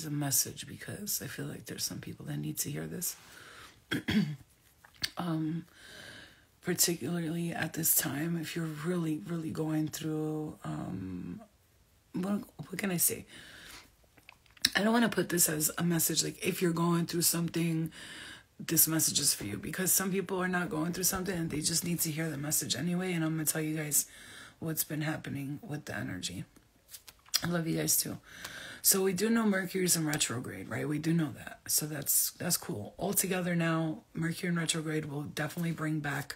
guys a message because I feel like there's some people that need to hear this. Particularly at this time, if you're really, really going through, what can I say? I don't want to put this as a message, like if you're going through something, this message is for you, because some people are not going through something and they just need to hear the message anyway. And I'm going to tell you guys what's been happening with the energy. I love you guys too. So we do know Mercury's in retrograde, right? We do know that. So that's cool. Altogether now, Mercury in retrograde will definitely bring back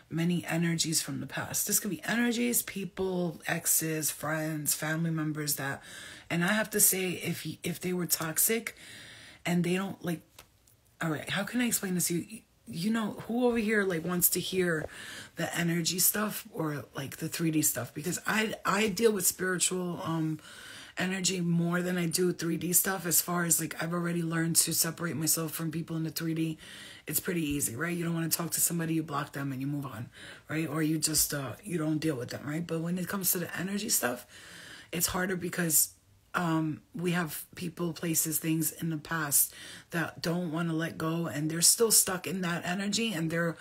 many energies from the past. This could be energies, people, exes, friends, family members that, and I have to say, if they were toxic and they don't like, all right, how can I explain this to you? You know, who over here like wants to hear the energy stuff or like the 3D stuff? Because I deal with spiritual energy more than I do 3D stuff. As far as like, I've already learned to separate myself from people in the 3D. It's pretty easy, right? You don't want to talk to somebody, you block them and you move on, right? Or you just, you don't deal with them, right? But when it comes to the energy stuff, it's harder because we have people, places, things in the past that don't want to let go and they're still stuck in that energy and they're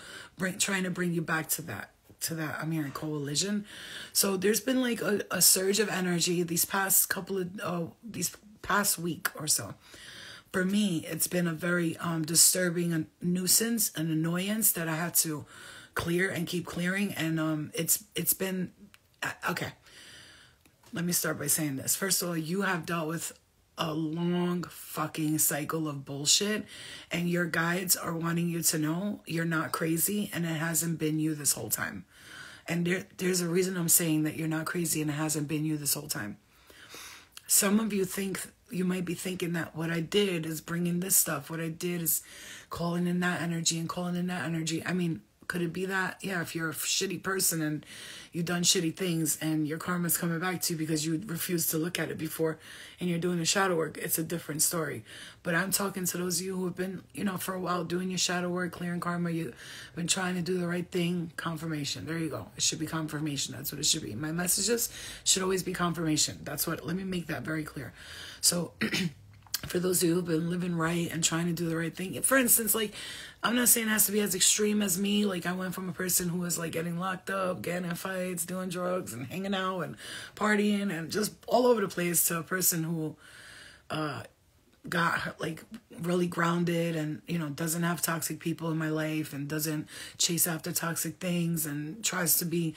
trying to bring you back to that. I'm hearing coalition. So there's been like a surge of energy these past past week or so. For me, it's been a very disturbing nuisance, an annoyance that I had to clear and keep clearing. And it's been okay. Let me start by saying this. First of all, you have dealt with a long fucking cycle of bullshit, and your guides are wanting you to know you're not crazy and it hasn't been you this whole time. And there's a reason I'm saying that you're not crazy and it hasn't been you this whole time. Some of you might be thinking that what I did is bringing this stuff. What I did is calling in that energy and calling in that energy. I mean, could it be that? Yeah, if you're a shitty person and you've done shitty things and your karma's coming back to you because you refused to look at it before and you're doing the shadow work, it's a different story. But I'm talking to those of you who have been, for a while doing your shadow work, clearing karma, you've been trying to do the right thing. Confirmation. There you go. It should be confirmation. That's what it should be. My messages should always be confirmation. Let me make that very clear. So for those of you who've been living right and trying to do the right thing, for instance, like, I'm not saying it has to be as extreme as me. Like, I went from a person who was like getting locked up, getting in fights, doing drugs and hanging out and partying and just all over the place, to a person who got like really grounded and, doesn't have toxic people in my life and doesn't chase after toxic things and tries to be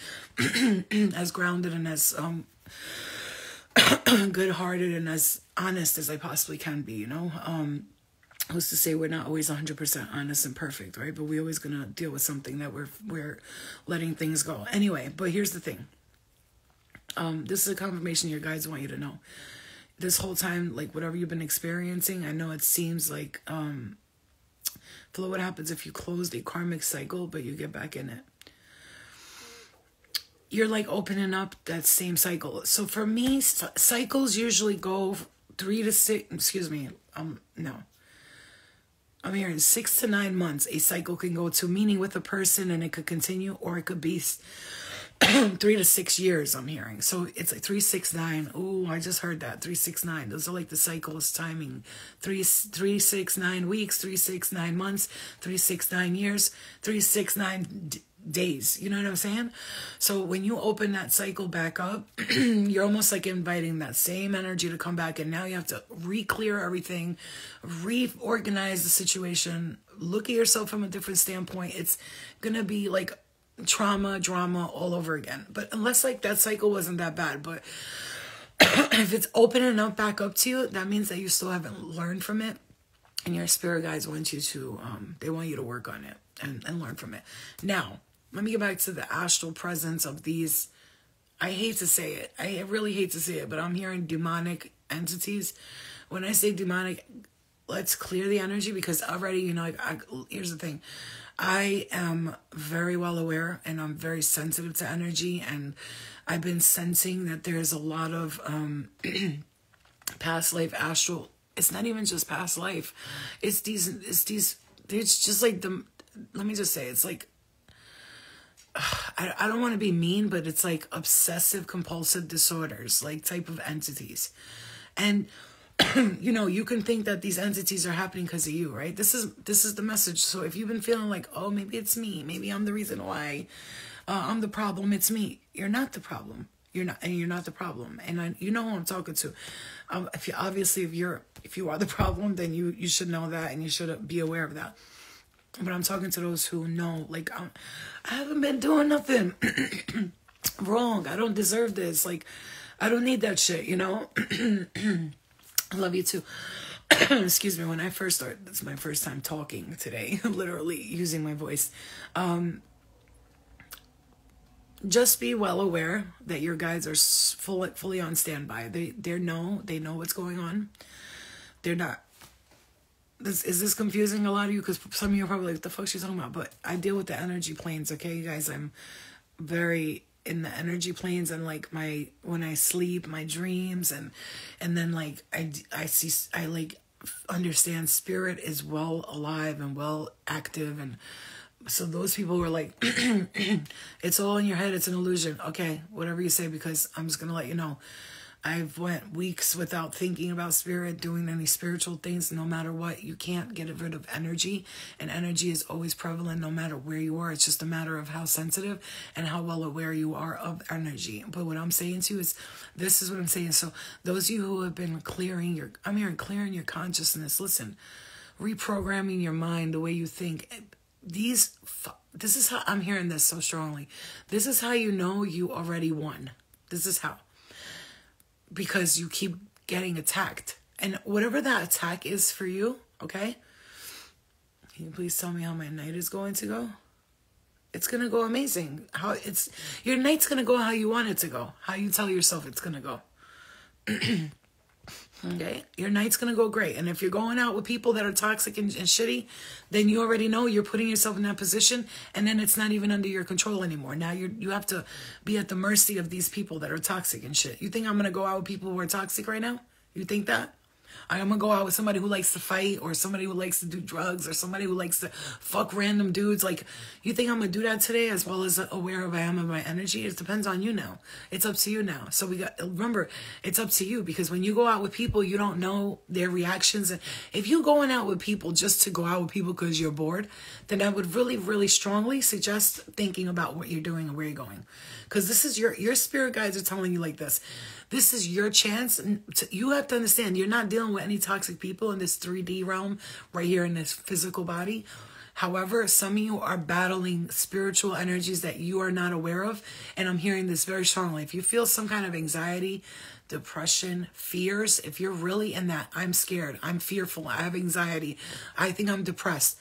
as grounded and as good-hearted and as honest as I possibly can be, Who's to say we're not always 100% honest and perfect, right? But we're always going to deal with something that we're letting things go. Anyway, but here's the thing. This is a confirmation your guides want you to know. This whole time, like, whatever you've been experiencing, I know it seems like, Flo, what happens if you closed a karmic cycle, but you get back in it? You're like opening up that same cycle. So for me, cycles usually go 3 to 6, no. I'm hearing 6 to 9 months a cycle can go to, meaning with a person, and it could continue, or it could be 3 to 6 years, I'm hearing. So it's like 3, 6, 9. Ooh, I just heard that. 3, 6, 9. Those are like the cycles timing. 3, 6, 9 weeks, 3, 6, 9 months, 3, 6, 9 years, 3, 6, 9 days. You know what I'm saying? So when you open that cycle back up, you're almost like inviting that same energy to come back, and now you have to re-clear everything, reorganize the situation, look at yourself from a different standpoint. It's gonna be like trauma, drama all over again. But unless like that cycle wasn't that bad, but if it's opening up back up to you, that means that you still haven't learned from it, and your spirit guides want you to they want you to work on it and learn from it. Now let me get back to the astral presence of these. I hate to say it. I really hate to say it, but I'm hearing demonic entities. When I say demonic, let's clear the energy, because already, here's the thing. I am very well aware and I'm very sensitive to energy, and I've been sensing that there's a lot of past life astral. It's not even just past life. It's just like let me just say, it's like, I don't want to be mean, but it's like obsessive compulsive disorders, like type of entities. And you know, you can think that these entities are happening because of you, right? This is the message. So if you've been feeling like, oh, maybe it's me, maybe I'm the reason why, I'm the problem, it's me. You're not the problem. You're not the problem. And you know who I'm talking to. If you are the problem, then you should know that, and you should be aware of that. But I'm talking to those who know, like, I haven't been doing nothing wrong. I don't deserve this. Like, I don't need that shit, you know? I love you too. Excuse me. When I first started, this is my first time talking today, literally using my voice. Just be well aware that your guides are fully on standby. They know what's going on. They're not. Is this confusing a lot of you? Because some of you are probably like, what the fuck she's talking about? But I deal with the energy planes, okay, you guys? I'm very in the energy planes, and like when I sleep, my dreams, and then like I like understand spirit is well alive and well active, and so those people were like, it's all in your head, it's an illusion. Okay, whatever you say, because I'm just gonna let you know, I've went weeks without thinking about spirit, doing any spiritual things. No matter what, you can't get rid of energy, and energy is always prevalent no matter where you are. It's just a matter of how sensitive and how well aware you are of energy. But what I'm saying to you is, this is what I'm saying. So those of you who have been clearing your consciousness, listen, reprogramming your mind, the way you think, this is how I'm hearing this so strongly. This is how you know you already won. This is how. Because you keep getting attacked. And whatever that attack is for you, okay? Can you please tell me how my night is going to go? It's going to go amazing. Your night's going to go how you want it to go. How you tell yourself it's going to go. Okay? Your night's going to go great. And if you're going out with people that are toxic and shitty, then you already know you're putting yourself in that position, and then it's not even under your control anymore. Now you have to be at the mercy of these people that are toxic and shit. You think I'm going to go out with people who are toxic right now? You think that? I'm going to go out with somebody who likes to fight, or somebody who likes to do drugs, or somebody who likes to fuck random dudes. Like, you think I'm going to do that today, as well as aware of I am of my energy? It depends on you now. It's up to you now. So remember, it's up to you, because when you go out with people, you don't know their reactions. And if you're going out with people just to go out with people because you're bored, then I would really, really strongly suggest thinking about what you're doing and where you're going. Because this is your spirit guides are telling you like this. This is your chance. You have to understand, you're not dealing with any toxic people in this 3D realm right here in this physical body. However, some of you are battling spiritual energies that you are not aware of. And I'm hearing this very strongly. If you feel some kind of anxiety, depression, fears, if you're really in that, I'm scared, I'm fearful, I have anxiety, I think I'm depressed.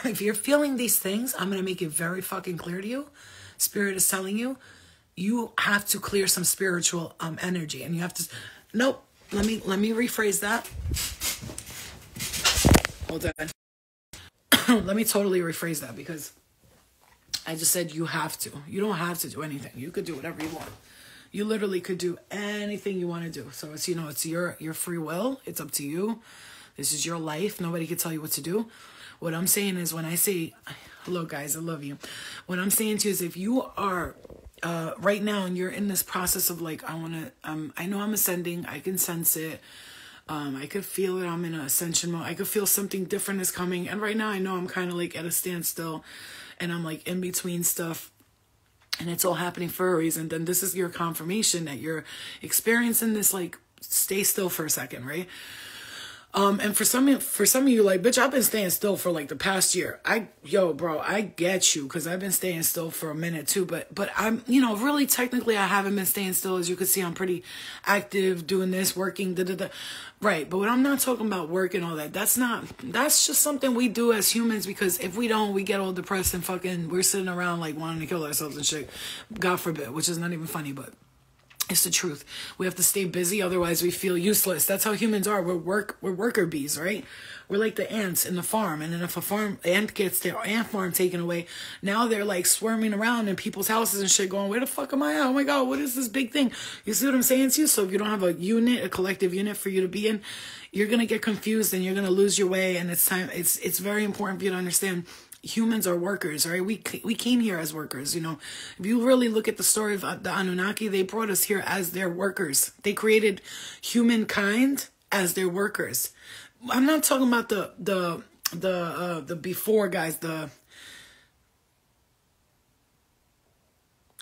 If you're feeling these things, I'm going to make it very fucking clear to you. Spirit is telling you, you have to clear some spiritual energy, and you have to. Nope. Let me rephrase that. Hold on. Let me totally rephrase that, because I just said you have to. You don't have to do anything. You could do whatever you want. You literally could do anything you want to do. So it's it's your free will. It's up to you. This is your life. Nobody can tell you what to do. What I'm saying is, when I say, hello guys, I love you. What I'm saying to you is, if you are right now and you're in this process of like, I know I'm ascending, I can sense it, I could feel it, I'm in an ascension mode, I could feel something different is coming, and right now I know I'm kind of like at a standstill, and I'm like in between stuff, and it's all happening for a reason. Then this is your confirmation that you're experiencing this, like, stay still for a second, right? And for some of you, like, bitch, I've been staying still for like the past year. Bro, I get you, because I've been staying still for a minute too, but I'm, really technically I haven't been staying still. As you can see, I'm pretty active doing this, working, right. But when I'm not talking about work and all that, that's just something we do as humans, because if we don't, we get all depressed and fucking, we're sitting around like wanting to kill ourselves and shit. God forbid, which is not even funny, but it's the truth. We have to stay busy, otherwise we feel useless. That's how humans are. We're worker bees, right? We're like the ants in the farm. And then if ant gets their ant farm taken away, now they're like swarming around in people's houses and shit, going, where the fuck am I at? Oh my God, what is this big thing? You see what I'm saying to you? So if you don't have a collective unit for you to be in, you're going to get confused and you're going to lose your way. And it's very important for you to understand, humans are workers, right? We came here as workers, If you really look at the story of the Anunnaki, they brought us here as their workers. They created humankind as their workers. I'm not talking about the before guys,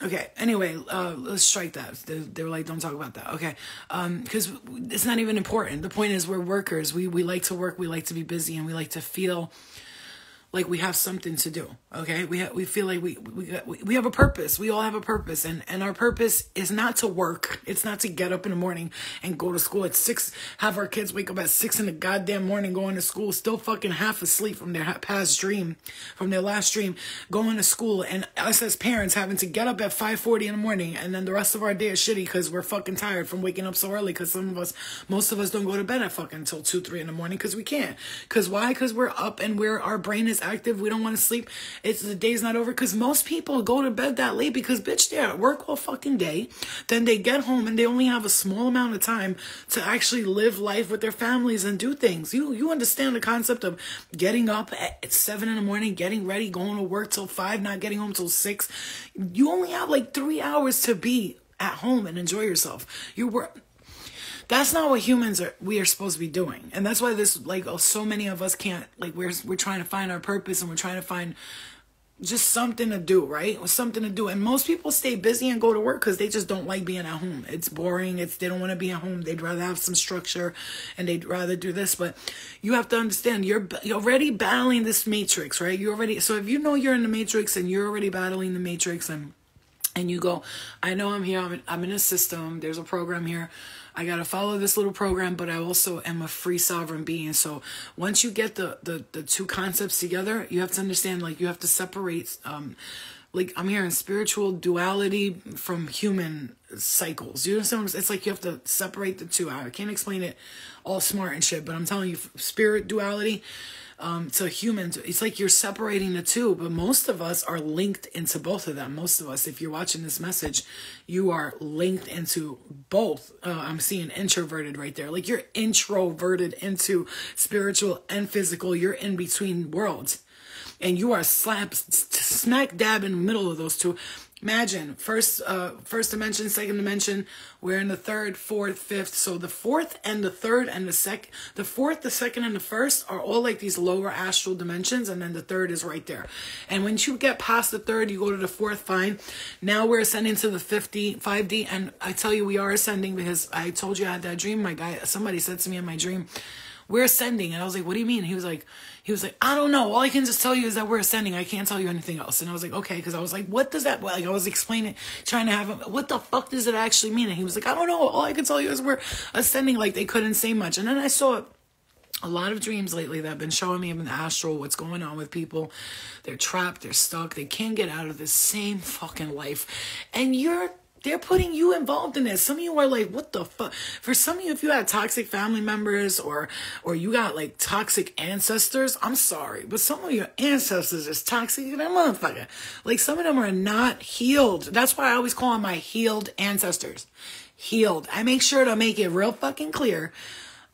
okay, anyway, let's strike that. They were like, don't talk about that. Okay, because it's not even important. The point is we're workers. We like to work. We like to be busy, and we like to feel like we have something to do. Okay, we feel like we have a purpose. We all have a purpose, and our purpose is not to work. It's not to get up in the morning and go to school at 6, have our kids wake up at 6 in the goddamn morning, going to school, still fucking half asleep from their past dream, from their last dream, going to school, and us as parents having to get up at 5:40 in the morning, and then the rest of our day is shitty because we're fucking tired from waking up so early. Because most of us don't go to bed at fucking until 2, 3 in the morning because we can't. Because why? Because we're up and our brain is active. We don't want to sleep. The day's not over. Because most people go to bed that late because, bitch, they're at work all fucking day. Then they get home and they only have a small amount of time to actually live life with their families and do things. You understand the concept of getting up at 7 in the morning, getting ready, going to work till 5, not getting home till 6. You only have like 3 hours to be at home and enjoy yourself. That's not what we are supposed to be doing. And that's why so many of us can't, we're trying to find our purpose, and we're trying to find just something to do, right? Something to do. And most people stay busy and go to work because they just don't like being at home. It's boring. They don't want to be at home. They'd rather have some structure, and they'd rather do this. But you have to understand, you're already battling this matrix, right? So if you know you're in the matrix and you're already battling the matrix, and you go, I know I'm here, I'm in a system, there's a program here, I got to follow this little program, but I also am a free sovereign being. So once you get the two concepts together, you have to understand, you have to separate, I'm hearing spiritual duality from human cycles. You understand? It's like you have to separate the two out. I can't explain it all smart and shit, but I'm telling you, spirit duality, to humans, it's like you're separating the two, but most of us are linked into both of them. Most of us, if you're watching this message, you are linked into both. I'm seeing introverted right there. You're introverted into spiritual and physical. You're in between worlds, and you are smack dab in the middle of those two. Imagine first dimension, second dimension. We're in the third, fourth, fifth. So the fourth and the third and the fourth, the second, and the first are all like these lower astral dimensions, and then the third is right there. And once you get past the third, you go to the fourth. Fine. Now we're ascending to the 5D, and I tell you, we are ascending because I told you I had that dream. Somebody said to me in my dream, we're ascending. And I was like, what do you mean? He was like, I don't know. All I can just tell you is that we're ascending. I can't tell you anything else. And I was like, okay. Because I was like, what does that, I was explaining, trying to have him, what the fuck does it actually mean? And he was like, I don't know. All I can tell you is we're ascending. They couldn't say much. And then I saw a lot of dreams lately that have been showing me in the astral what's going on with people. They're trapped. They're stuck. They can't get out of this same fucking life. And they're putting you involved in this. Some of you are like, what the fuck? For some of you, if you had toxic family members or you got toxic ancestors, I'm sorry, but some of your ancestors is toxic. That motherfucker. Some of them are not healed. That's why I always call them my healed ancestors. Healed. I make sure to make it real fucking clear.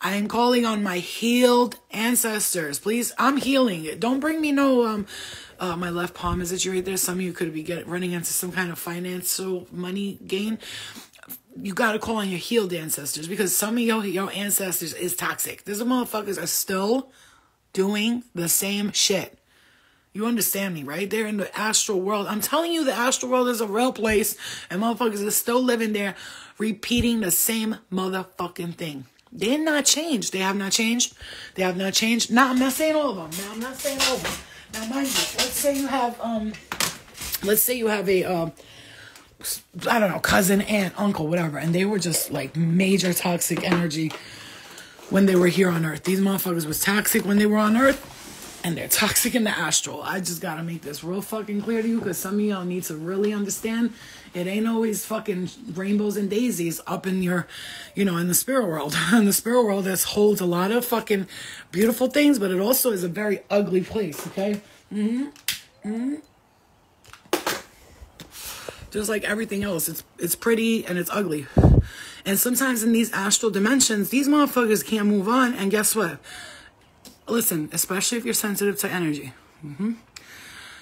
I am calling on my healed ancestors. Please, I'm healing it. Don't bring me no, my left palm is itchy right there. Some of you could be running into some kind of financial money gain. You got to call on your healed ancestors, because some of your ancestors is toxic. These motherfuckers are still doing the same shit. You understand me, right? They're in the astral world. I'm telling you, the astral world is a real place, and motherfuckers are still living there, repeating the same motherfucking thing. They're not changed. They have not changed. They have not changed. Now, I'm not saying all of them. Now, mind you, let's say you have a, I don't know, cousin, aunt, uncle, whatever, and they were just major toxic energy when they were here on Earth. These motherfuckers was toxic when they were on Earth, and they're toxic in the astral. I just gotta make this real fucking clear to you, because some of y'all need to really understand it ain't always fucking rainbows and daisies up in your, in the spirit world. In the spirit world, this holds a lot of fucking beautiful things, but it also is a very ugly place, okay? Just like everything else, it's pretty and it's ugly. And sometimes in these astral dimensions, these motherfuckers can't move on, and guess what? Listen, especially if you're sensitive to energy.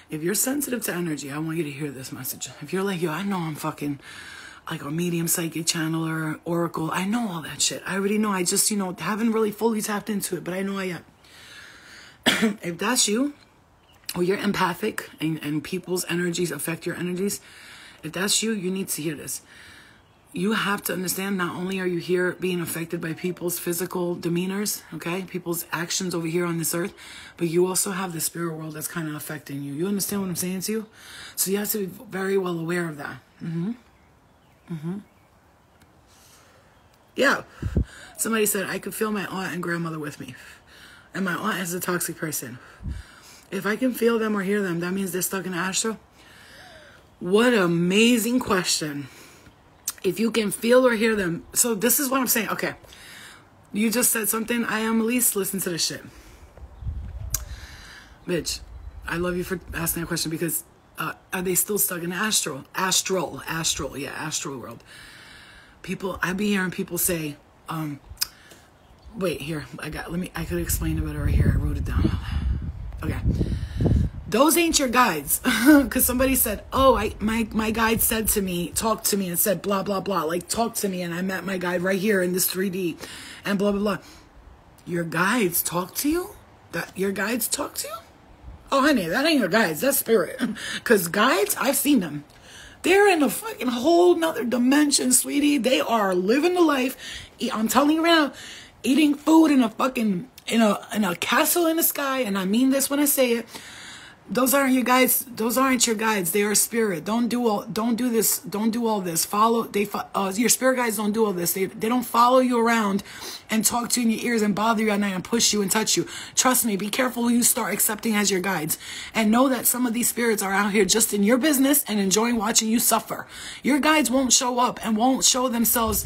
If you're sensitive to energy, I want you to hear this message. If you're like, yo, I know like a medium, psychic, channeler, oracle. I know all that shit. I already know. I just, haven't really fully tapped into it, but I know I am. If that's you, or you're empathic and people's energies affect your energies, if that's you, you need to hear this. You have to understand, not only are you here being affected by people's physical demeanors, okay, people's actions over here on this earth, but you also have the spirit world that's kind of affecting you. You understand what I'm saying to you? So you have to be very well aware of that. Yeah. Somebody said, I could feel my aunt and grandmother with me. And my aunt is a toxic person. If I can feel them or hear them, that means they're stuck in the astral? What an amazing question. If you can feel or hear them. So this is what I'm saying. Okay. You just said something. I am Elise. Listen to this shit. Bitch, I love you for asking that question because are they still stuck in the astral? Astral. Yeah, astral world. People, I be hearing people say, wait, here. I could explain it better right here. I wrote it down. Okay. Those ain't your guides. Because somebody said, oh, my guide said to me, talked to me and said blah, blah, blah. Like, talk to me and I met my guide right here in this 3D and blah, blah, blah. Your guides talk to you? Your guides talk to you? Oh, honey, that ain't your guides. That's spirit. Because guides, I've seen them. They're in a fucking whole nother dimension, sweetie. They are living the life. I'm telling you right now, eating food in a fucking, in a castle in the sky. And I mean this when I say it. Those aren't your guides. Those aren't your guides. They are spirit. Don't do this. Don't do all this. Your spirit guides don't do all this. They don't follow you around and talk to you in your ears and bother you at night and push you and touch you. Trust me. Be careful who you start accepting as your guides, and know that some of these spirits are out here just in your business and enjoying watching you suffer. Your guides won't show up and won't show themselves.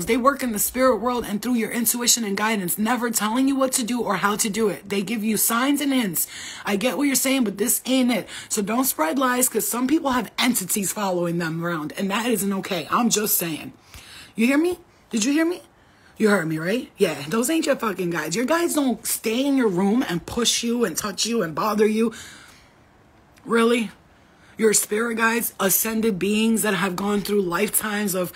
They work in the spirit world and through your intuition and guidance, never telling you what to do or how to do it. They give you signs and hints. I get what you're saying, but this ain't it. So don't spread lies, because some people have entities following them around, and that isn't okay. I'm just saying. You hear me? Did you hear me? You heard me, right? Yeah, those ain't your fucking guides. Your guides don't stay in your room and push you and touch you and bother you. Really? Your spirit guides, ascended beings that have gone through lifetimes of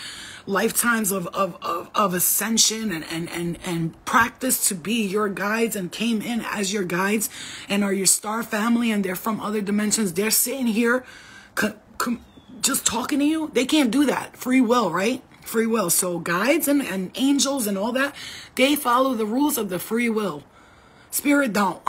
ascension and practice to be your guides and came in as your guides and are your star family and they're from other dimensions. They're sitting here just talking to you. They can't do that. Free will, right? Free will. So guides and angels and all that, they follow the rules of the free will. Spirit don't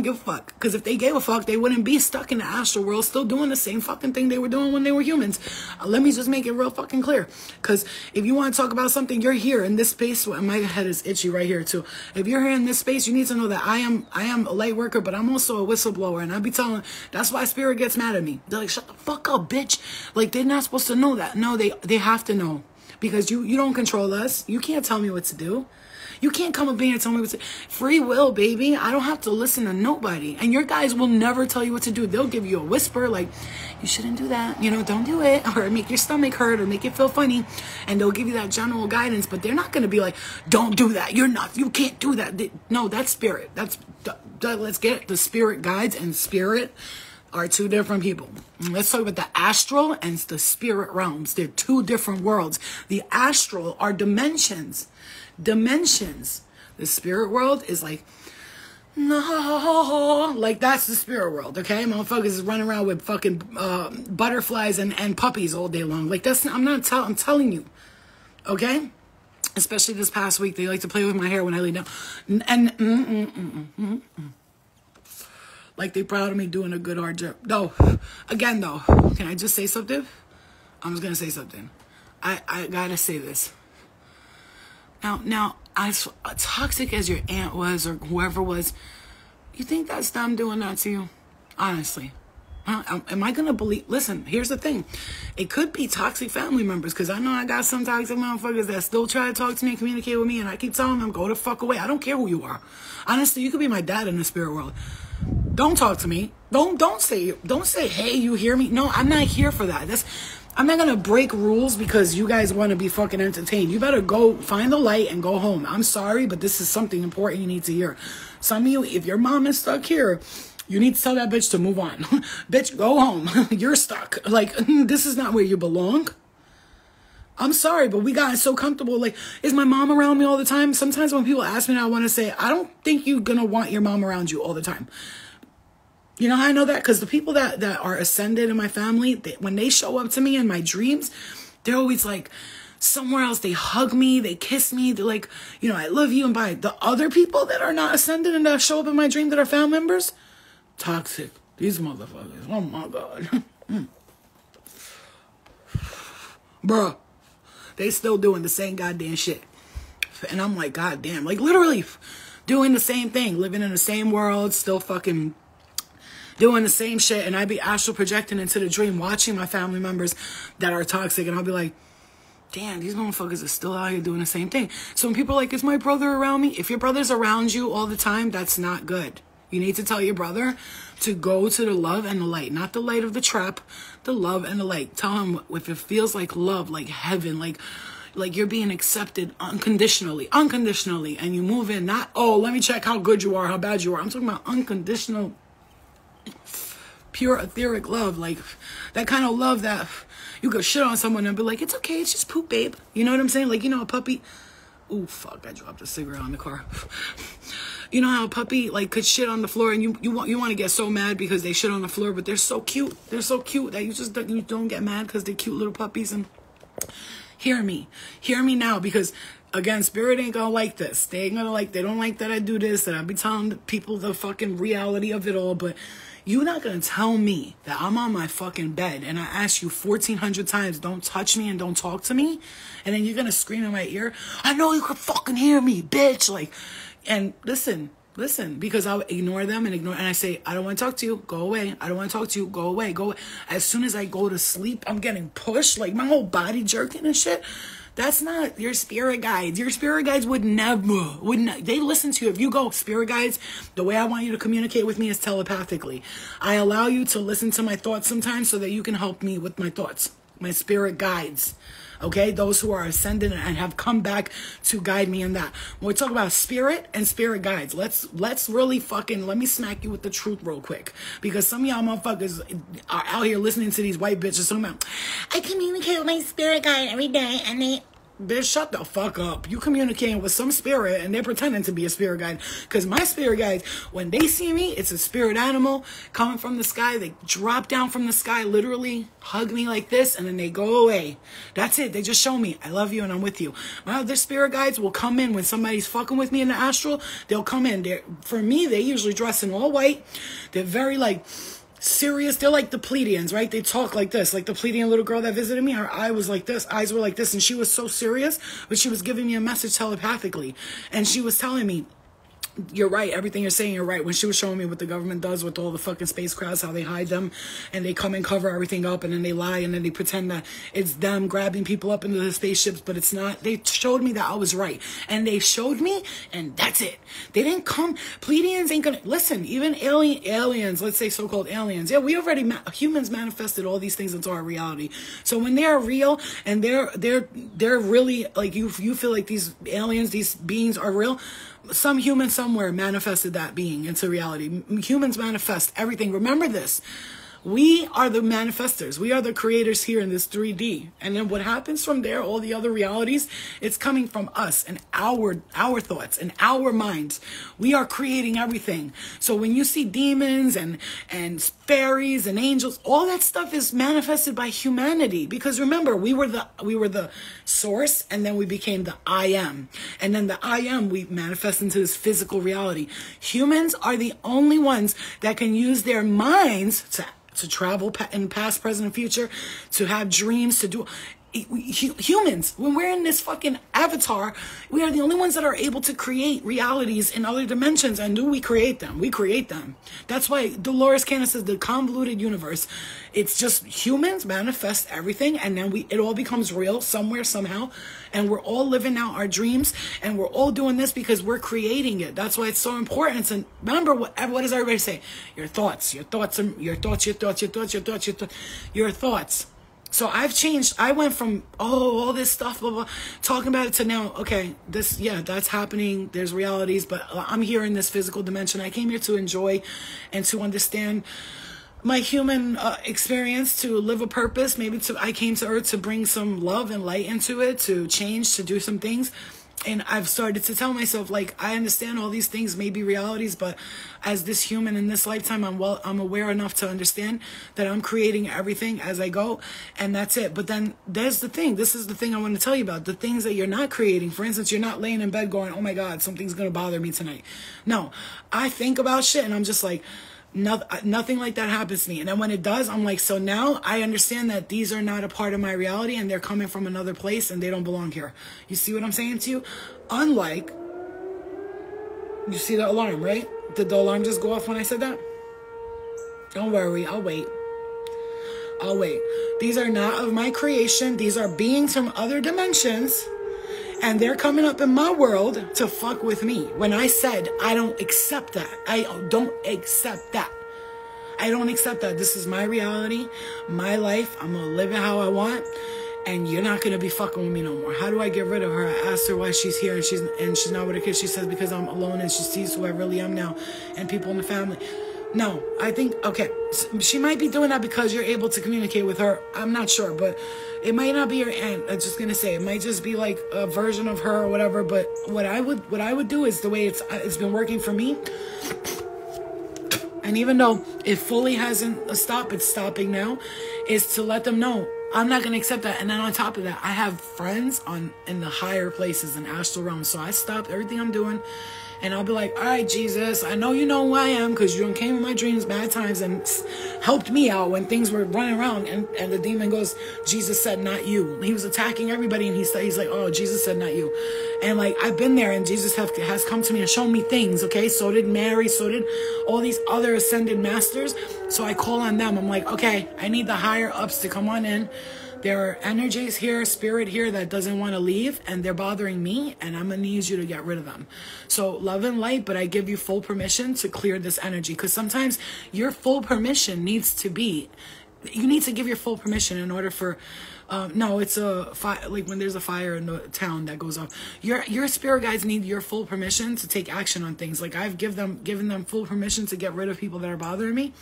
give a fuck. Because if they gave a fuck, they wouldn't be stuck in the astral world still doing the same fucking thing they were doing when they were humans. Let me just make it real fucking clear. Because if you want to talk about something, you're here in this space. Well, my head is itchy right here too. If you're here in this space, you need to know that I am a light worker, but I'm also a whistleblower. And I be telling, that's why spirit gets mad at me. They're like, shut the fuck up, bitch. Like, they're not supposed to know that. No, they have to know. Because you don't control us. You can't tell me what to do. You can't come up here and tell me what to do. Free will, baby. I don't have to listen to nobody. And your guys will never tell you what to do. They'll give you a whisper like, you shouldn't do that. Don't do it. Or make your stomach hurt or make it feel funny. And they'll give you that general guidance. But they're not going to be like, don't do that. You can't do that. No, that's spirit. Let's get it. The spirit guides and spirit are two different people. Let's talk about the astral and the spirit realms. They're two different worlds. The astral are dimensions. The spirit world is like, no, like that's the spirit world, okay? Motherfuckers is running around with fucking butterflies and puppies all day long. Like I'm telling you, okay? Especially this past week, they like to play with my hair when I lay down, and like they proud of me doing a good hard job. No, again though, can I just say something? I'm just gonna say something. I gotta say this. Now, as toxic as your aunt was or whoever was, you think that's them doing that to you? Honestly. Am I going to believe? Listen, here's the thing. It could be toxic family members, because I know I got some toxic motherfuckers that still try to talk to me and communicate with me, and I keep telling them, go the fuck away. I don't care who you are. Honestly, you could be my dad in the spirit world. Don't talk to me. Don't say, hey, you hear me? No, I'm not here for that. I'm not going to break rules because you guys want to be fucking entertained. You better go find the light and go home. I'm sorry, but this is something important you need to hear. Some of you, if your mom is stuck here You need to tell that bitch to move on. Bitch, go home. You're stuck. Like, this is not where you belong. I'm sorry, but we got so comfortable. Like, is my mom around me all the time? Sometimes when people ask me, I want to say, I don't think you're going to want your mom around you all the time. You know how I know that? Because the people that are ascended in my family, when they show up to me in my dreams, they're always like somewhere else. They hug me, they kiss me. They're like, you know, I love you. And by the other people that are not ascended and that show up in my dream that are family members, toxic. These motherfuckers. Oh my God. Bruh. They still doing the same goddamn shit. And I'm like, goddamn. Like, literally doing the same thing. Living in the same world. Still fucking doing the same shit. And I be astral projecting into the dream, watching my family members that are toxic. And I'll be like, damn, these motherfuckers are still out here doing the same thing. So when people are like, is my brother around me? If your brother's around you all the time, that's not good. You need to tell your brother to go to the love and the light. Not the light of the trap, the love and the light. Tell him if it feels like love, like heaven, like you're being accepted unconditionally, and you move in, not, oh, let me check how good you are, how bad you are. I'm talking about unconditional, pure etheric love, like that kind of love that you could shit on someone and be like, it's okay, it's just poop, babe. You know what I'm saying? Like, you know, a puppy. Ooh, fuck, I dropped a cigarette on the car. You know how a puppy like could shit on the floor and you want to get so mad because they shit on the floor, but they're so cute. They're so cute that you don't get mad because they're cute little puppies. And hear me now, because again, spirit ain't gonna like this. They don't like that I do this, that I be telling people the fucking reality of it all. But you're not gonna tell me that I'm on my fucking bed and I ask you 1,400 times, don't touch me and don't talk to me, and then you're gonna scream in my ear, I know you can fucking hear me, bitch. Like, and listen, because I'll ignore them and I say, I don't want to talk to you, go away. I don't want to talk to you, go away, go away. As soon as I go to sleep, I'm getting pushed, like my whole body jerking and shit. That's not your spirit guides. Your spirit guides would never, they listen to you. If you go, spirit guides, the way I want you to communicate with me is telepathically. I allow you to listen to my thoughts sometimes so that you can help me with my thoughts. My spirit guides. Okay, those who are ascended and have come back to guide me in that. When we talk about spirit and spirit guides, let's really fucking, let me smack you with the truth real quick. Because some of y'all motherfuckers are out here listening to these white bitches talking about, I communicate with my spirit guide every day and they... Bitch, shut the fuck up. You communicating with some spirit and they're pretending to be a spirit guide. Because my spirit guides, when they see me, it's a spirit animal coming from the sky. They drop down from the sky, literally hug me like this, and then they go away. That's it. They just show me, I love you and I'm with you. My other spirit guides will come in when somebody's fucking with me in the astral. They'll come in. For me, they usually dress in all white. They're very like... serious. They're like the Pleiadians, right? They talk like this. Like the Pleiadian little girl that visited me, her eyes were like this, and she was so serious, but she was giving me a message telepathically, and she was telling me, you're right, everything you're saying, you're right. When she was showing me what the government does with all the fucking spacecrafts, how they hide them, and they come and cover everything up, and then they lie, and then they pretend that it's them grabbing people up into the spaceships, but it's not. They showed me that I was right, and they showed me, and that's it. They didn't come. Pleiadians ain't gonna listen. Even aliens, let's say so-called aliens. Yeah, we already humans manifested all these things into our reality. So when they're real and they're really like you feel like these aliens, these beings are real. Some human somewhere manifested that being into reality. Humans manifest everything. Remember this. We are the manifestors. We are the creators here in this 3D. And then what happens from there, all the other realities, it's coming from us and our thoughts and our minds. We are creating everything. So when you see demons and fairies and angels, all that stuff is manifested by humanity. Because remember, we were the source, and then we became the I am. And then the I am, we manifest into this physical reality. Humans are the only ones that can use their minds to travel in past, present, and future, to have dreams, to do... Humans, when we're in this fucking avatar, we are the only ones that are able to create realities in other dimensions. And do we create them? We create them. That's why Dolores Cannon says the convoluted universe. It's just humans manifest everything, and then it all becomes real somewhere, somehow. And we're all living out our dreams, and we're all doing this because we're creating it. That's why it's so important. And remember, what does everybody say? Your thoughts. So I've changed. I went from, all this stuff, blah, blah, talking about it to now, okay, that's happening. There's realities, but I'm here in this physical dimension. I came here to enjoy and to understand my human experience, to live a purpose. I came to Earth to bring some love and light into it, to change, to do some things. And I've started to tell myself, like, I understand all these things may be realities, but as this human in this lifetime, I'm aware enough to understand that I'm creating everything as I go, and that's it. But then there's the thing. This is the thing I want to tell you about. The things that you're not creating. For instance, you're not laying in bed going, oh my God, something's going to bother me tonight. No, I think about shit and I'm just like, nothing like that happens to me. And then when it does, I'm like, so now I understand that these are not a part of my reality and they're coming from another place and they don't belong here. You see what I'm saying to you? Unlike, you see the alarm, right? Did the alarm just go off when I said that? Don't worry, I'll wait. These are not of my creation. These are beings from other dimensions. And they're coming up in my world to fuck with me. When I said, I don't accept that. I don't accept that. I don't accept that. This is my reality, my life. I'm going to live it how I want. And you're not going to be fucking with me no more. How do I get rid of her? I asked her why she's here and she's not with her kids. She says, because I'm alone and she sees who I really am now and people in the family. No, I think, okay, she might be doing that because you're able to communicate with her. I'm not sure, but it might not be your aunt. I'm just going to say, it might just be like a version of her or whatever. But what I would do is the way it's been working for me. And even though it fully hasn't stopped, it's stopping now, is to let them know I'm not going to accept that. And then on top of that, I have friends in the higher places in astral realms. So I stopped everything I'm doing. And I'll be like, all right, Jesus, I know you know who I am because you came in my dreams bad times and helped me out when things were running around. And the demon goes, Jesus said, not you. He was attacking everybody. And he's like, oh, Jesus said, not you. And like, I've been there and Jesus has come to me and shown me things. Okay. So did Mary. So did all these other ascended masters. So I call on them. I'm like, okay, I need the higher ups to come on in. There are energies here, spirit here that doesn't want to leave, and they're bothering me, and I'm going to need you to get rid of them. So love and light, but I give you full permission to clear this energy, because sometimes your full permission needs to be, you need to give your full permission in order for, no, it's a fire, like when there's a fire in the town that goes off. Your spirit guides need your full permission to take action on things. Like I've given them full permission to get rid of people that are bothering me,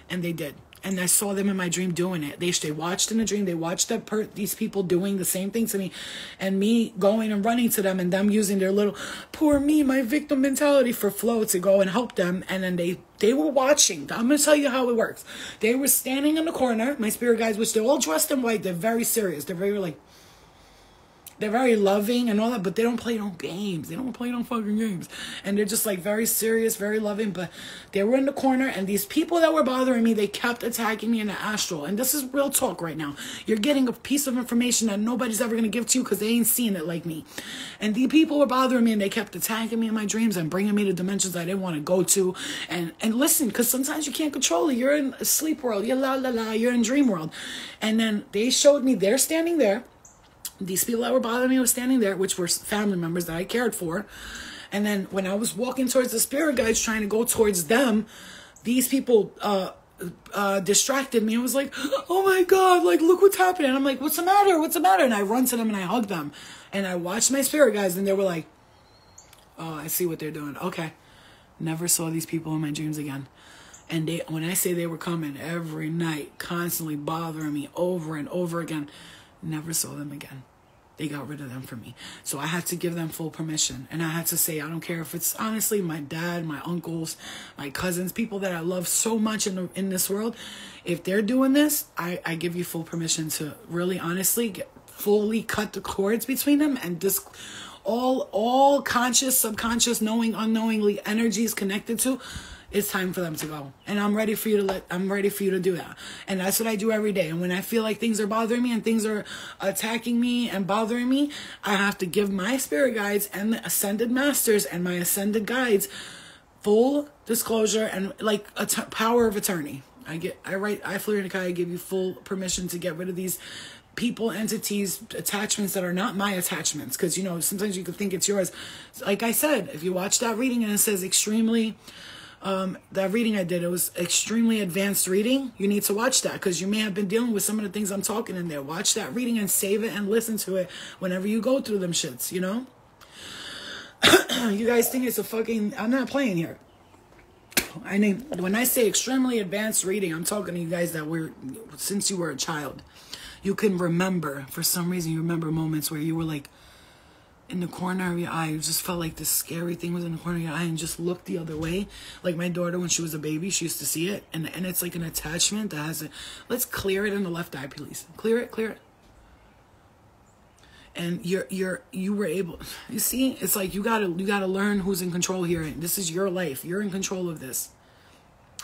and they did. And I saw them in my dream doing it. They watched in the dream. They watched these people doing the same thing to me. And me going and running to them and them using their little, poor me, my victim mentality for flow to go and help them. And then they were watching. I'm going to tell you how it works. They were standing in the corner. My spirit guides, which they're all dressed in white. They're very serious. They're very loving and all that, but they don't play no games. They don't play no fucking games. And they're just like very serious, very loving. But they were in the corner, and these people that were bothering me, they kept attacking me in the astral. And this is real talk right now. You're getting a piece of information that nobody's ever going to give to you because they ain't seen it like me. And the people were bothering me, and they kept attacking me in my dreams and bringing me to dimensions I didn't want to go to. And listen, because sometimes you can't control it. You're in a sleep world. You're you're in dream world. And then they showed me they're standing there. These people that were bothering me were standing there, which were family members that I cared for. And then when I was walking towards the spirit guides, trying to go towards them, these people distracted me. I was like, oh my God, like, look what's happening. And I'm like, what's the matter? What's the matter? And I run to them and I hug them. And I watched my spirit guides, and they were like, oh, I see what they're doing. Okay. Never saw these people in my dreams again. And when I say they were coming every night, constantly bothering me over and over again, never saw them again. They got rid of them for me. So I had to give them full permission. And I had to say, I don't care if it's honestly my dad, my uncles, my cousins, people that I love so much in this world. If they're doing this, I give you full permission to really honestly fully cut the cords between them, and just all conscious, subconscious, knowing, unknowingly energies connected to. It's time for them to go. And I'm ready for you to do that. And that's what I do every day. And when I feel like things are bothering me and things are attacking me and bothering me, I have to give my spirit guides and the ascended masters and my ascended guides full disclosure and like a power of attorney. I Fleur Nikai, give you full permission to get rid of these people, entities, attachments that are not my attachments. Because, sometimes you could think it's yours. Like I said, if you watch that reading and it says extremely that reading I did, it was extremely advanced reading. You need to watch that because you may have been dealing with some of the things I'm talking in there. Watch that reading and save it and listen to it whenever you go through them shits, you know? You guys think it's a fucking... I'm not playing here. I mean, when I say extremely advanced reading, I'm talking to you guys that were... Since you were a child, you can remember, for some reason, you remember moments where you were like... in the corner of your eye, you just felt like this scary thing was in the corner of your eye and just looked the other way. Like my daughter, when she was a baby, she used to see it. And it's like an attachment that has a... Let's clear it in the left eye, please. Clear it, clear it. And you were able... You see, it's like you gotta learn who's in control here. This is your life. You're in control of this.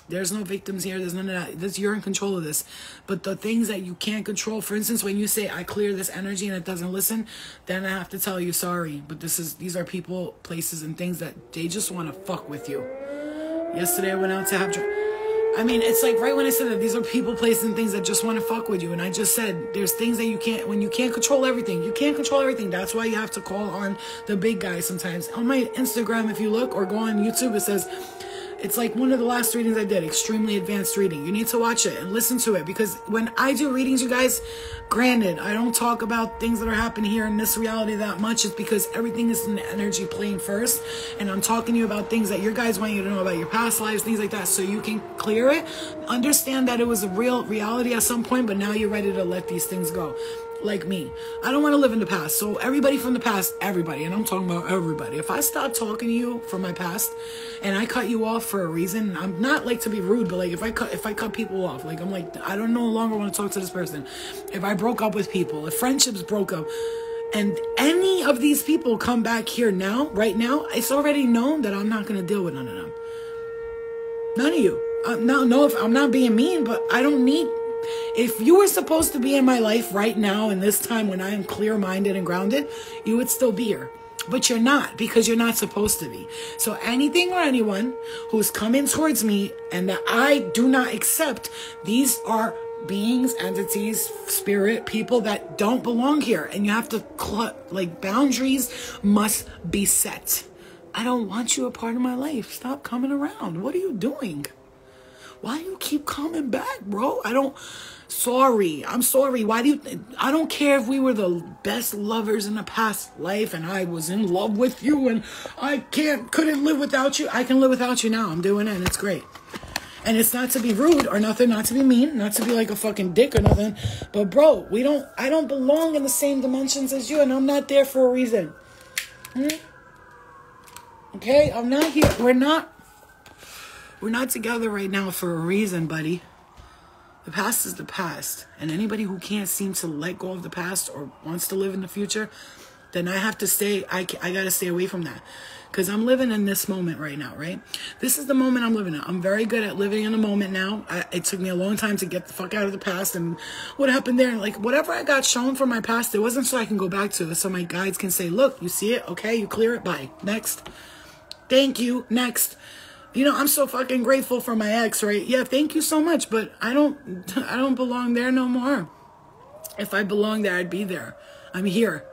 There's no victims here. There's none of that. You're in control of this. But the things that you can't control, for instance, when you say, I clear this energy and it doesn't listen, then I have to tell you, sorry. But these are people, places, and things that they just want to fuck with you. Yesterday I went out to have... I mean, it's like right when I said that, these are people, places, and things that just want to fuck with you. And I just said, there's things that you can't... When you can't control everything, you can't control everything. That's why you have to call on the big guys sometimes. On my Instagram, if you look, or go on YouTube, it says... It's like one of the last readings I did, extremely advanced reading. You need to watch it and listen to it because when I do readings, you guys, granted, I don't talk about things that are happening here in this reality that much. It's because everything is in the energy plane first. And I'm talking to you about things that your guys want you to know about your past lives, things like that, so you can clear it. Understand that it was a real reality at some point, but now you're ready to let these things go. Like me. I don't want to live in the past. So everybody from the past, everybody, and I'm talking about everybody. If I stop talking to you from my past and I cut you off for a reason, I'm not like to be rude, but like if I cut people off, like I'm like, I don't no longer want to talk to this person. If I broke up with people, if friendships broke up, and any of these people come back here now, right now, it's already known that I'm not going to deal with none of them. None of you. No, if I'm not being mean, but I don't need... If you were supposed to be in my life right now in this time when I am clear-minded and grounded, you would still be here. But you're not, because you're not supposed to be. So anything or anyone who's coming towards me and that I do not accept, these are beings, entities, spirit, people that don't belong here. And you have to, like, boundaries must be set. I don't want you a part of my life. Stop coming around. What are you doing? Why do you keep coming back, bro? Sorry. I'm sorry. I don't care if we were the best lovers in a past life and I was in love with you and I couldn't live without you. I can live without you now. I'm doing it and it's great. And it's not to be rude or nothing, not to be mean, not to be like a fucking dick or nothing. But bro, I don't belong in the same dimensions as you and I'm not there for a reason. Okay? I'm not here. We're not together right now for a reason, buddy. The past is the past. And anybody who can't seem to let go of the past or wants to live in the future, then I have to stay, I got to stay away from that. Because I'm living in this moment right now, right? This is the moment I'm living in. I'm very good at living in the moment now. It took me a long time to get the fuck out of the past and what happened there. Like, whatever I got shown from my past, it wasn't so I can go back to it. So my guides can say, look, you see it? Okay, you clear it? Bye. Next. Thank you. Next. You know, I'm so fucking grateful for my ex, right? Yeah, thank you so much, but I don't belong there no more. If I belong there, I'd be there. I'm here.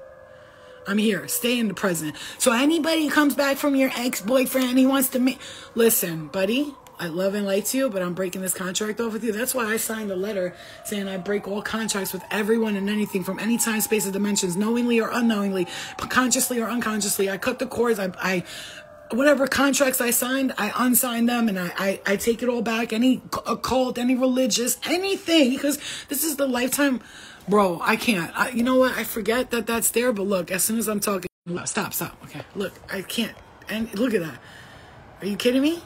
Stay in the present. So anybody who comes back from your ex-boyfriend and he wants to meet... Listen, buddy, I love and like you, but I'm breaking this contract off with you. That's why I signed a letter saying I break all contracts with everyone and anything from any time, space, or dimensions, knowingly or unknowingly, consciously or unconsciously. I cut the cords. Whatever contracts I signed, I unsigned them and I take it all back. Any occult, any religious, anything, because this is the lifetime. Bro, I can't. You know what? I forget that that's there, but look, as soon as I'm talking, stop. Okay, look, I can't. And look at that. Are you kidding me?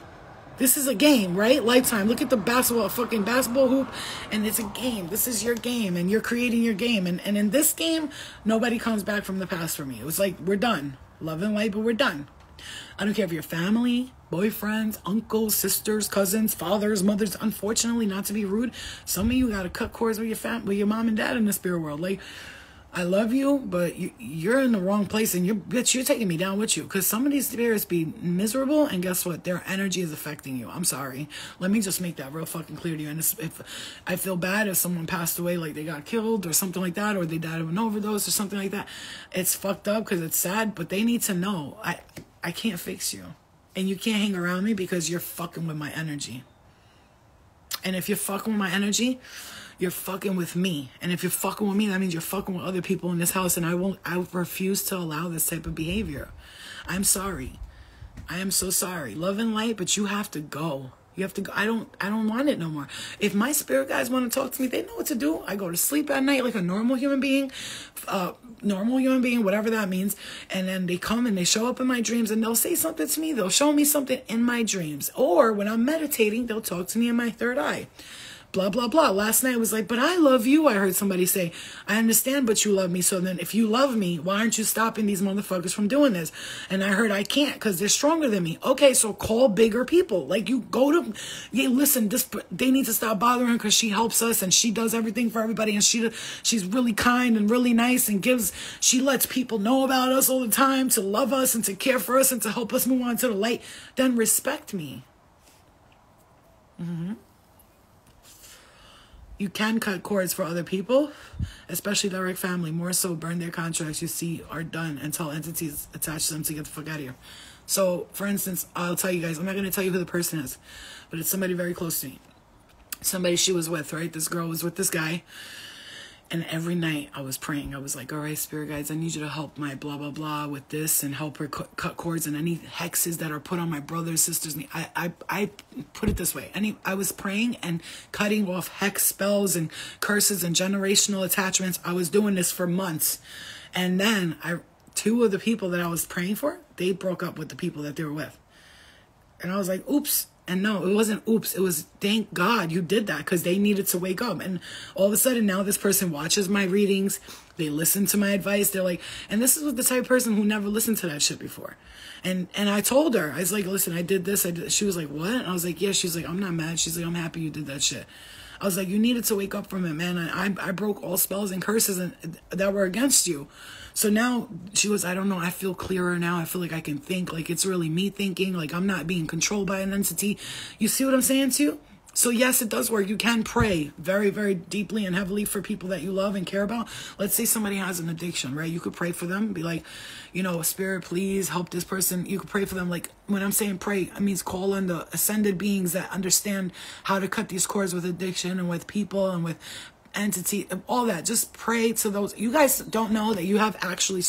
This is a game, right? Lifetime. Look at the fucking basketball hoop, and it's a game. This is your game, and you're creating your game. And in this game, nobody comes back from the past for me. It was like, we're done. Love and light, but we're done. I don't care if you're family, boyfriends, uncles, sisters, cousins, fathers, mothers. Unfortunately, not to be rude, some of you got to cut cords with your mom and dad in the spirit world. Like, I love you, but you're in the wrong place, and you're taking me down with you. Because some of these spirits be miserable, and guess what? Their energy is affecting you. I'm sorry. Let me just make that real fucking clear to you. And if I feel bad if someone passed away, like they got killed or something like that, or they died of an overdose or something like that. It's fucked up because it's sad, but they need to know. I can't fix you. And you can't hang around me because you're fucking with my energy. And if you're fucking with my energy, you're fucking with me. And if you're fucking with me, that means you're fucking with other people in this house. And I refuse to allow this type of behavior. I'm sorry. I am so sorry. Love and light, but you have to go. You have to go. I don't want it no more. If my spirit guys want to talk to me, they know what to do. I go to sleep at night like a normal human being, whatever that means. And then they come and they show up in my dreams and they'll say something to me. They'll show me something in my dreams. Or when I'm meditating, they'll talk to me in my third eye. Blah, blah, blah. Last night was like, but I love you. I heard somebody say, I understand, but you love me. So then if you love me, why aren't you stopping these motherfuckers from doing this? And I heard I can't because they're stronger than me. Okay, so call bigger people. Like you go to, yeah, listen, they need to stop bothering her because she helps us and she does everything for everybody. And she's really kind and really nice and she lets people know about us all the time to love us and to care for us and to help us move on to the light. Then respect me. You can cut cords for other people, especially direct family. More so, burn their contracts you see are done and tell entities attached to them to get the fuck out of here. So, for instance, I'll tell you guys, I'm not going to tell you who the person is, but it's somebody very close to me. Somebody she was with, right? This girl was with this guy. And every night I was praying. I was like, all right, spirit guides, I need you to help my blah, blah, blah with this and help her cut cords and any hexes that are put on my brothers, sisters. I put it this way. I was praying and cutting off hex spells and curses and generational attachments. I was doing this for months. And then two of the people that I was praying for, they broke up with the people that they were with. And I was like, oops. And no, it wasn't oops. It was thank God you did that because they needed to wake up. And all of a sudden now this person watches my readings. They listen to my advice. They're like, and this is the type of person who never listened to that shit before. And I told her, I was like, listen, I did this. She was like, what? And I was like, yeah. She's like, I'm not mad. She's like, I'm happy you did that shit. I was like, you needed to wake up from it, man. I broke all spells and curses that were against you. So now she was, I don't know, I feel clearer now. I feel like I can think, like it's really me thinking, like I'm not being controlled by an entity. You see what I'm saying to you? So yes, it does work. You can pray very, very deeply and heavily for people that you love and care about. Let's say somebody has an addiction, right? You could pray for them, be like, Spirit, please help this person. You could pray for them. Like when I'm saying pray, I mean call on the ascended beings that understand how to cut these cords with addiction and with people and with entity, all that. Just pray to those. You guys don't know that you have actually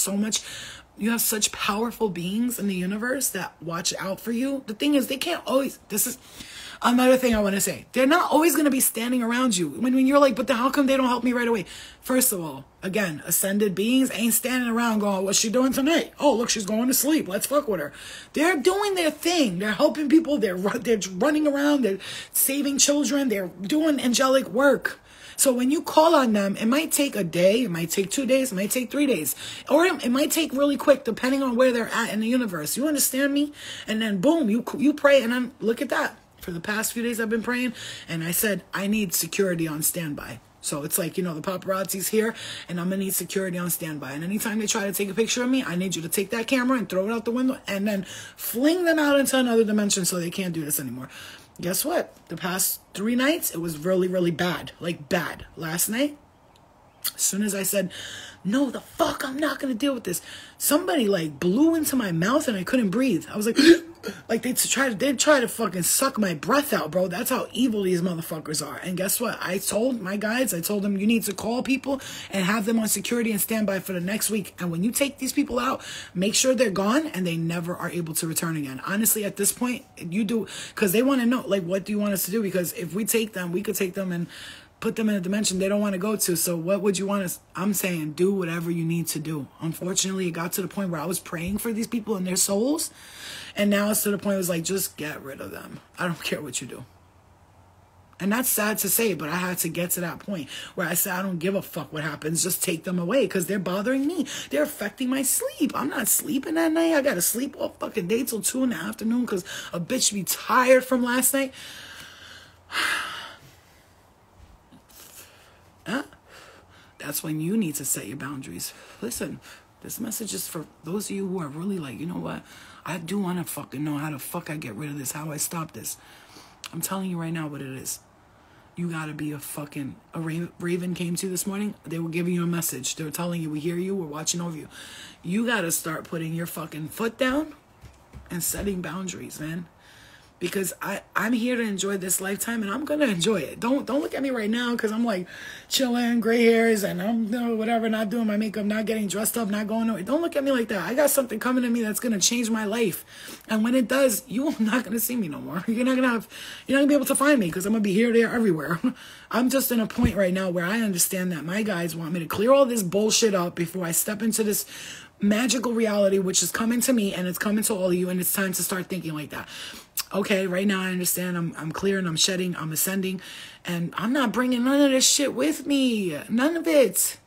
you have such powerful beings in the universe that watch out for you. The thing is, they can't always, this is another thing I want to say. They're not always going to be standing around you. When you're like, but then how come they don't help me right away? First of all, again, ascended beings ain't standing around going, what's she doing tonight? Oh, look, she's going to sleep. Let's fuck with her. They're doing their thing. They're helping people. They're running around. They're saving children. They're doing angelic work. So when you call on them, it might take a day, it might take 2 days, it might take 3 days, or it might take really quick depending on where they're at in the universe. You understand me? And then boom, you pray, and then look at that. For the past few days I've been praying, and I said, I need security on standby. So it's like, the paparazzi's here, and I'm going to need security on standby. And anytime they try to take a picture of me, I need you to take that camera and throw it out the window, and then fling them out into another dimension so they can't do this anymore. Guess what? The past 3 nights, it was really, really bad. Like, bad. Last night, as soon as I said, no, the fuck, I'm not going to deal with this, somebody, blew into my mouth and I couldn't breathe. I was like, like, they'd try to fucking suck my breath out, bro. That's how evil these motherfuckers are. And guess what? I told my guides, I told them, you need to call people and have them on security and standby for the next week. And when you take these people out, make sure they're gone and they never are able to return again. Honestly, at this point, you do, because they want to know, what do you want us to do? Because if we take them, we could take them and put them in a dimension they don't want to go to. So what would you want us? I'm saying do whatever you need to do. Unfortunately, it got to the point where I was praying for these people and their souls. And now it's to the point where it's like, just get rid of them. I don't care what you do. And that's sad to say, but I had to get to that point where I said, I don't give a fuck what happens. Just take them away because they're bothering me. They're affecting my sleep. I'm not sleeping that night. I got to sleep all fucking day till 2 in the afternoon because a bitch be tired from last night. That's when you need to set your boundaries. Listen, this message is for those of you who are really like, you know what? I do want to fucking know how the fuck I get rid of this, how I stop this. I'm telling you right now what it is. You got to be a raven came to you this morning. They were giving you a message. They were telling you, we hear you, we're watching over you. You got to start putting your fucking foot down and setting boundaries, man. Because I'm here to enjoy this lifetime, and I'm gonna enjoy it. Don't look at me right now because I'm like chilling, gray hairs, and I'm whatever, not doing my makeup, not getting dressed up, not going nowhere. Don't look at me like that. I got something coming to me that's gonna change my life, and when it does, you're not gonna see me no more. You're not gonna be able to find me because I'm gonna be here, there, everywhere. I'm just in a point right now where I understand that my guys want me to clear all this bullshit up before I step into this magical reality, which is coming to me and it's coming to all of you, and it's time to start thinking like that. Okay, right now I understand. I'm clearing, I'm shedding, I'm ascending, and I'm not bringing none of this shit with me. None of it.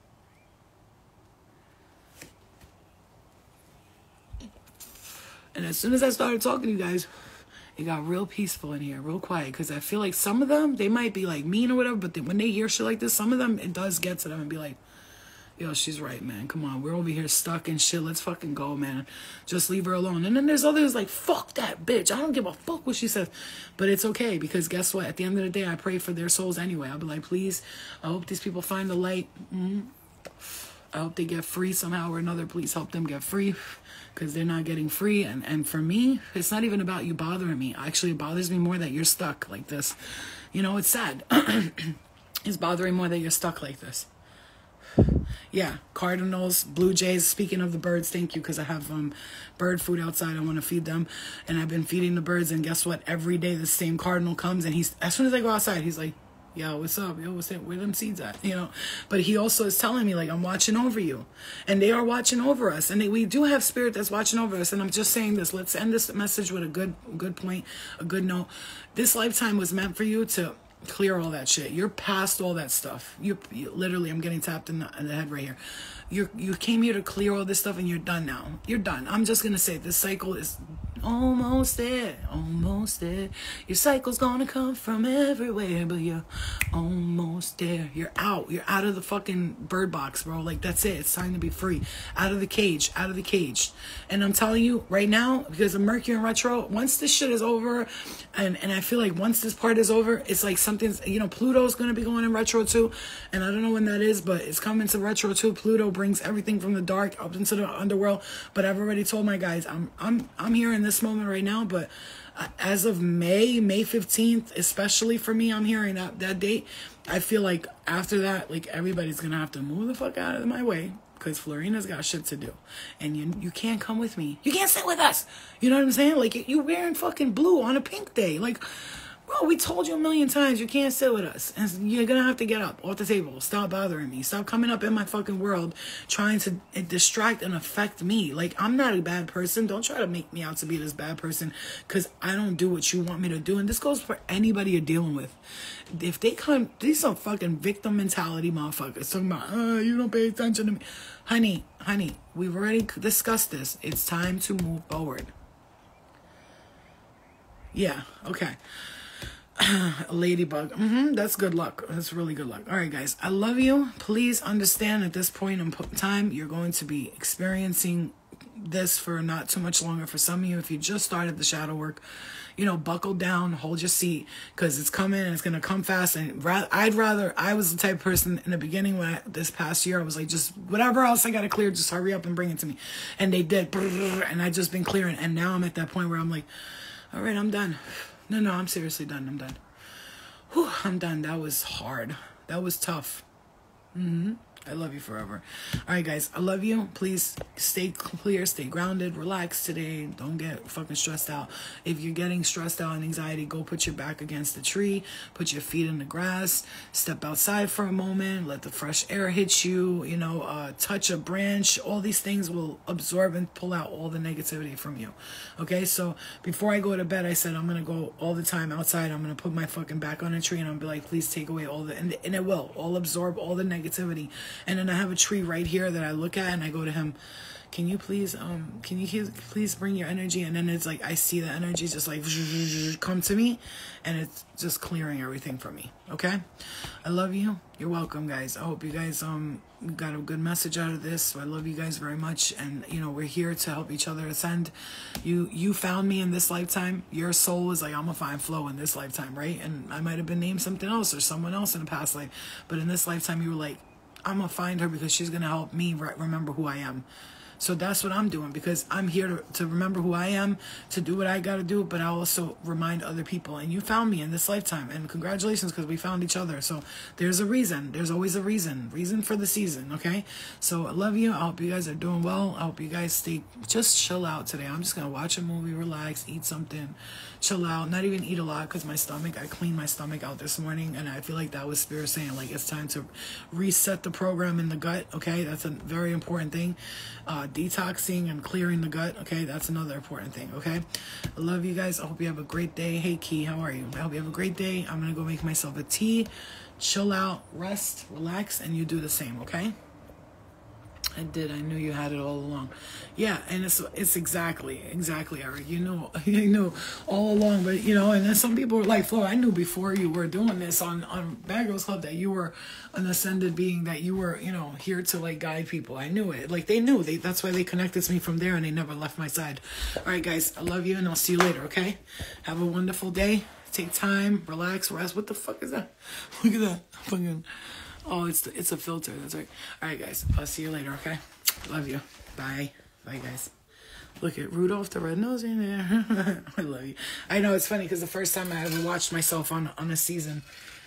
And as soon as I started talking to you guys, it got real peaceful in here, real quiet, because I feel like some of them, they might be like mean or whatever, but when they hear shit like this, some of them, it does get to them and be like, yo, she's right, man. Come on, we're over here stuck and shit. Let's fucking go, man. Just leave her alone. And then there's others like, fuck that bitch. I don't give a fuck what she says. But it's okay, because guess what? At the end of the day, I pray for their souls anyway. I'll be like, please, I hope these people find the light. I hope they get free somehow or another. Please help them get free, because they're not getting free. And for me, it's not even about you bothering me. Actually, it bothers me more that you're stuck like this. You know, it's sad. It's bothering more that you're stuck like this. Yeah, Cardinals, Blue Jays. Speaking of the birds, thank you, because I have bird food outside. I want to feed them, and I've been feeding the birds. And guess what? Every day the same cardinal comes, and as soon as I go outside, he's like, yo, what's up? Yo, what's that? Where them seeds at? You know, but he also is telling me, like, I'm watching over you, and they are watching over us, and we do have spirit that's watching over us. And I'm just saying this. Let's end this message with a good point, a good note. This lifetime was meant for you to clear all that shit. You're past all that stuff. You literally, I'm getting tapped in the head right here. You came here to clear all this stuff, and you're done now. You're done. I'm just gonna say this cycle is almost there. Almost there. Your cycle's gonna come from everywhere, but you're almost there. You're out. You're out of the fucking bird box, bro. Like, that's it. It's time to be free. Out of the cage. Out of the cage. And I'm telling you right now, because of Mercury in retro, once this shit is over, and I feel like once this part is over, it's like something's, you know, Pluto's gonna be going in retro too, and I don't know when that is, but it's coming to retro too. Pluto brings everything from the dark up into the underworld. But I've already told my guys, I'm here in this moment right now, but as of May 15th, especially for me, I'm hearing that date. I feel like after that, like, everybody's gonna have to move the fuck out of my way, because Florina's got shit to do, and you can't come with me. You can't sit with us. You know what I'm saying? Like, you wearing fucking blue on a pink day. Like, bro, we told you a million times you can't sit with us. And you're going to have to get up off the table. Stop bothering me. Stop coming up in my fucking world trying to distract and affect me. Like, I'm not a bad person. Don't try to make me out to be this bad person, because I don't do what you want me to do. And this goes for anybody you're dealing with. If they come, these are fucking victim mentality motherfuckers talking about, you don't pay attention to me. Honey, we've already discussed this. It's time to move forward. Yeah, okay. Ladybug. That's good luck. That's really good luck. All right, guys. I love you. Please understand, at this point in time, you're going to be experiencing this for not too much longer. For some of you, if you just started the shadow work, you know, buckle down, hold your seat, because it's coming and it's going to come fast. And I was the type of person in the beginning when this past year, I was like, just whatever else I got to clear, just hurry up and bring it to me. And they did. And I just been clearing. And now I'm at that point where I'm like, all right, I'm done. No, I'm seriously done. I'm done. Whew, I'm done. That was hard. That was tough. I love you forever. All right, guys. I love you. Please stay clear, stay grounded, relax today. Don't get fucking stressed out. If you're getting stressed out and anxiety, go put your back against the tree. Put your feet in the grass. Step outside for a moment. Let the fresh air hit you. You know, touch a branch. All these things will absorb and pull out all the negativity from you. Okay, so before I go to bed, I said I'm going to go all the time outside. I'm going to put my fucking back on a tree, and I'm going to be like, please take away all the... And it will. All absorb all the negativity. And then I have a tree right here that I look at, and I go to him, can you please bring your energy? And then it's like, I see the energy just like come to me, and it's just clearing everything for me. Okay? I love you. You're welcome, guys. I hope you guys got a good message out of this. I love you guys very much, and you know, we're here to help each other ascend. You found me in this lifetime. Your soul was like, I'm gonna find flow in this lifetime, right? And I might have been named something else or someone else in a past life, but in this lifetime you were like, I'm gonna find her because she's gonna help me remember who I am. So that's what I'm doing, because I'm here to remember who I am, to do what I got to do, but I also remind other people. And you found me in this lifetime, and congratulations, because we found each other. So there's a reason. There's always a reason for the season, okay? So I love you. I hope you guys are doing well. I hope you guys just chill out today. I'm just going to watch a movie, relax, eat something, chill out, not even eat a lot, because I cleaned my stomach out this morning, and I feel like that was Spirit saying, like, it's time to reset the program in the gut, okay? That's a very important thing. Detoxing and clearing the gut, okay? That's another important thing, okay? I love you guys. I hope you have a great day. Hey, Key, how are you? I hope you have a great day. I'm going to go make myself a tea, chill out, rest, relax, and you do the same, okay? I did. I knew you had it all along. Yeah, and it's exactly, Eric. You know all along. But and then some people were like, "Flo, I knew before you were doing this on Bad Girls Club that you were an ascended being, that you were here to like guide people." I knew it. Like they knew. That's why they connected to me from there, and they never left my side. All right, guys, I love you, and I'll see you later. Okay? Have a wonderful day. Take time, relax, rest. What the fuck is that? Look at that. Fucking. Oh, it's a filter. That's right. All right, guys. I'll see you later, okay? Love you. Bye. Bye, guys. Look at Rudolph the Red-Nosed in there. I love you. I know, it's funny because the first time I ever watched myself on a season,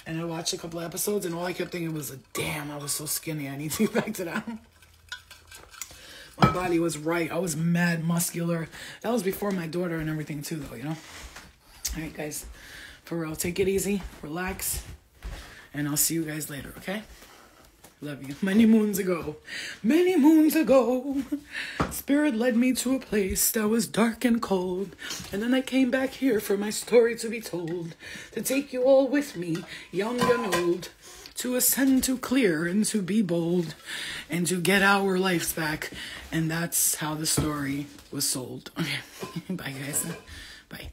and I watched a couple of episodes, and all I kept thinking was, damn, I was so skinny. I need to get back to that. My body was right. I was mad muscular. That was before my daughter and everything, too, though, All right, guys. For real, take it easy. Relax. And I'll see you guys later, okay? Love you. Many moons ago, Spirit led me to a place that was dark and cold. And then I came back here for my story to be told. To take you all with me, young and old. To ascend, to clear, and to be bold. And to get our lives back. And that's how the story was sold. Okay. Bye, guys. Bye.